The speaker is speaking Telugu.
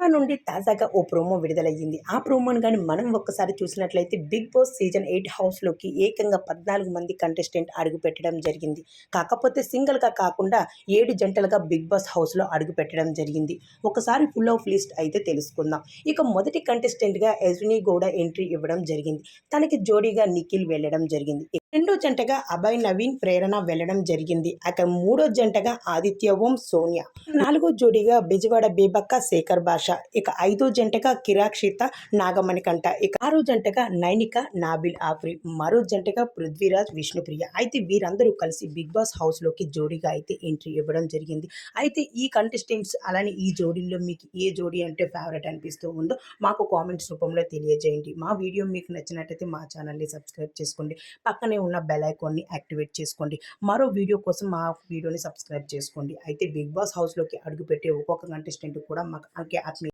నుండి తాజాగా ఓ ప్రోమో విడుదలయ్యింది. ఆ ప్రోమోను గాని మనం ఒక్కసారి చూసినట్లయితే 'బిగ్ బాస్' సీజన్ 8 హౌస్‌లోకి ఏకంగా 14 మంది కంటెస్టెంట్ అడుగుపెట్టడం జరిగింది. కాకపోతే సింగిల్‌గా కాకుండా 7 జంటలుగా 'బిగ్ బాస్' హౌస్‌లో అడుగుపెట్టడం జరిగింది. ఒకసారి ఫుల్ ఆఫ్ లిస్ట్ అయితే తెలుసుకుందాం. ఇక మొదటి కంటెస్టెంట్‌గా యష్మి గౌడ ఎంట్రీ ఇవ్వడం జరిగింది. తనకి జోడీగా నిఖిల్ వెళ్ళడం జరిగింది. రెండో జంటగా అభయ్ నవీన్, ప్రేరణ వెళ్ళడం జరిగింది. ఇక మూడో జంటగా ఆదిత్య ఓం, సోనియా. నాలుగో జోడీగా బెజవాడ బేబక్క, శేఖర్ భాష. ఇక ఐదో జంటగా కిరాక్షిత, నాగమణికంఠ. ఇక ఆరో జంటగా నైనిక, నాబిల్ ఆఫ్రిన్. మరో జంటగా పృథ్వీరాజ్, విష్ణుప్రియ. అయితే వీరందరూ కలిసి బిగ్ బాస్ హౌస్‌లోకి జోడీగా అయితే ఎంట్రీ ఇవ్వడం జరిగింది. అయితే ఈ కంటెస్టెంట్స్ అలానే ఈ జోడీల్లో మీకు ఏ జోడీ అంటే ఫేవరెట్ అనిపిస్తూ ఉందో మాకు కామెంట్స్ రూపంలో తెలియజేయండి. మా వీడియో మీకు నచ్చినట్టయితే మా ఛానల్‌ని సబ్స్క్రైబ్ చేసుకోండి. పక్కనే ఉన్న బెల్ ఐకాన్‌ని యాక్టివేట్ చేసుకోండి. మరో వీడియో కోసం మా వీడియోని సబ్స్క్రైబ్ చేసుకోండి. అయితే బిగ్ బాస్ హౌస్‌లోకి అడుగుపెట్టే ఒక్కొక్క కంటెస్టెంట్ కూడా మాకు ఆత్మీయ